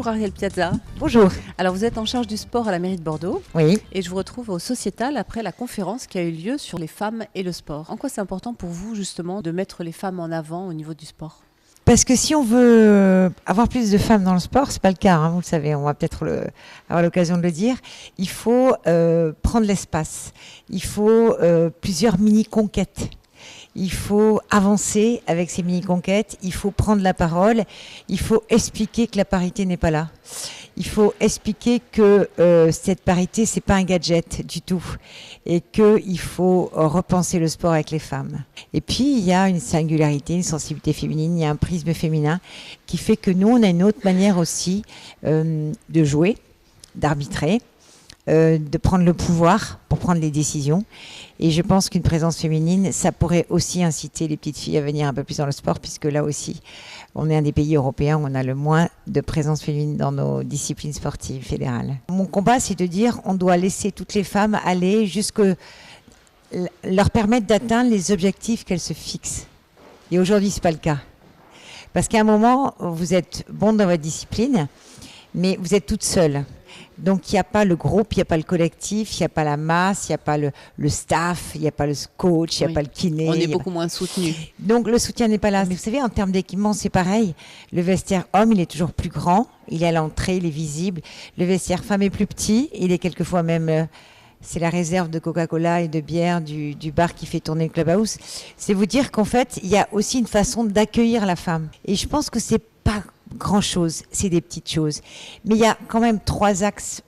Bonjour Ariel Piazza. Bonjour. Alors vous êtes en charge du sport à la mairie de Bordeaux. Oui. Et je vous retrouve au Sociétal après la conférence qui a eu lieu sur les femmes et le sport. En quoi c'est important pour vous justement de mettre les femmes en avant au niveau du sport ? Parce que si on veut avoir plus de femmes dans le sport, c'est pas le cas, vous le savez, on va peut-être avoir l'occasion de le dire. Il faut prendre l'espace. Il faut plusieurs mini-conquêtes. Il faut avancer avec ces mini-conquêtes. Il faut prendre la parole. Il faut expliquer que la parité n'est pas là. Il faut expliquer que cette parité, c'est pas un gadget du tout, et qu'il faut repenser le sport avec les femmes. Et puis, il y a une singularité, une sensibilité féminine, il y a un prisme féminin qui fait que nous, on a une autre manière aussi de jouer, d'arbitrer, de prendre le pouvoir pour prendre les décisions. Et je pense qu'une présence féminine, ça pourrait aussi inciter les petites filles à venir un peu plus dans le sport, puisque là aussi, on est un des pays européens où on a le moins de présence féminine dans nos disciplines sportives fédérales. Mon combat, c'est de dire on doit laisser toutes les femmes aller leur permettre d'atteindre les objectifs qu'elles se fixent. Et aujourd'hui, c'est pas le cas. Parce qu'à un moment, vous êtes bon dans votre discipline, mais vous êtes toute seule. Donc, il n'y a pas le groupe, il n'y a pas le collectif, il n'y a pas la masse, il n'y a pas le staff, il n'y a pas le coach, il n'y a pas le kiné. On est beaucoup moins soutenu. Donc, le soutien n'est pas là. Mais vous savez, en termes d'équipement, c'est pareil. Le vestiaire homme, il est toujours plus grand. Il est à l'entrée, il est visible. Le vestiaire femme est plus petit. Il est quelquefois même... c'est la réserve de Coca-Cola et de bière du bar qui fait tourner le clubhouse. C'est vous dire qu'en fait, il y a aussi une façon d'accueillir la femme. Et je pense que c'est pas grand-chose, c'est des petites choses. Mais il y a quand même 3 axes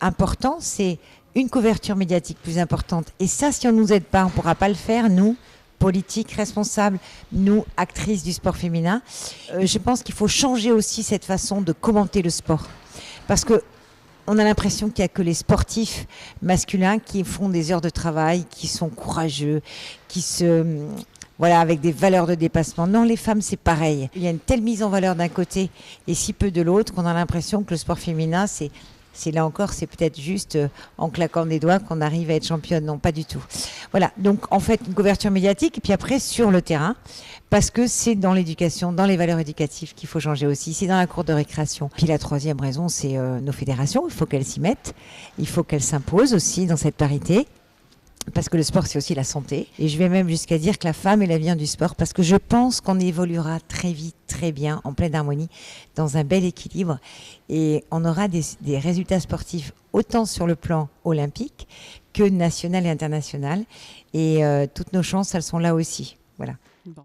importants. C'est une couverture médiatique plus importante. Et ça, si on ne nous aide pas, on ne pourra pas le faire, nous, politiques, responsables, nous, actrices du sport féminin. Je pense qu'il faut changer aussi cette façon de commenter le sport. Parce que on a l'impression qu'il n'y a que les sportifs masculins qui font des heures de travail, qui sont courageux, avec des valeurs de dépassement. Non, les femmes, c'est pareil. Il y a une telle mise en valeur d'un côté et si peu de l'autre qu'on a l'impression que le sport féminin, c'est là encore, c'est peut-être juste en claquant des doigts qu'on arrive à être championne. Non, pas du tout. Voilà, donc en fait, une couverture médiatique et puis après sur le terrain, parce que c'est dans l'éducation, dans les valeurs éducatives qu'il faut changer aussi. C'est dans la cour de récréation. Puis la 3e raison, c'est nos fédérations. Il faut qu'elles s'y mettent. Il faut qu'elles s'imposent aussi dans cette parité. Parce que le sport, c'est aussi la santé. Et je vais même jusqu'à dire que la femme est l'avenir du sport, parce que je pense qu'on évoluera très vite, très bien, en pleine harmonie, dans un bel équilibre. Et on aura des résultats sportifs autant sur le plan olympique que national et international. Et toutes nos chances, elles sont là aussi. Voilà. Bon.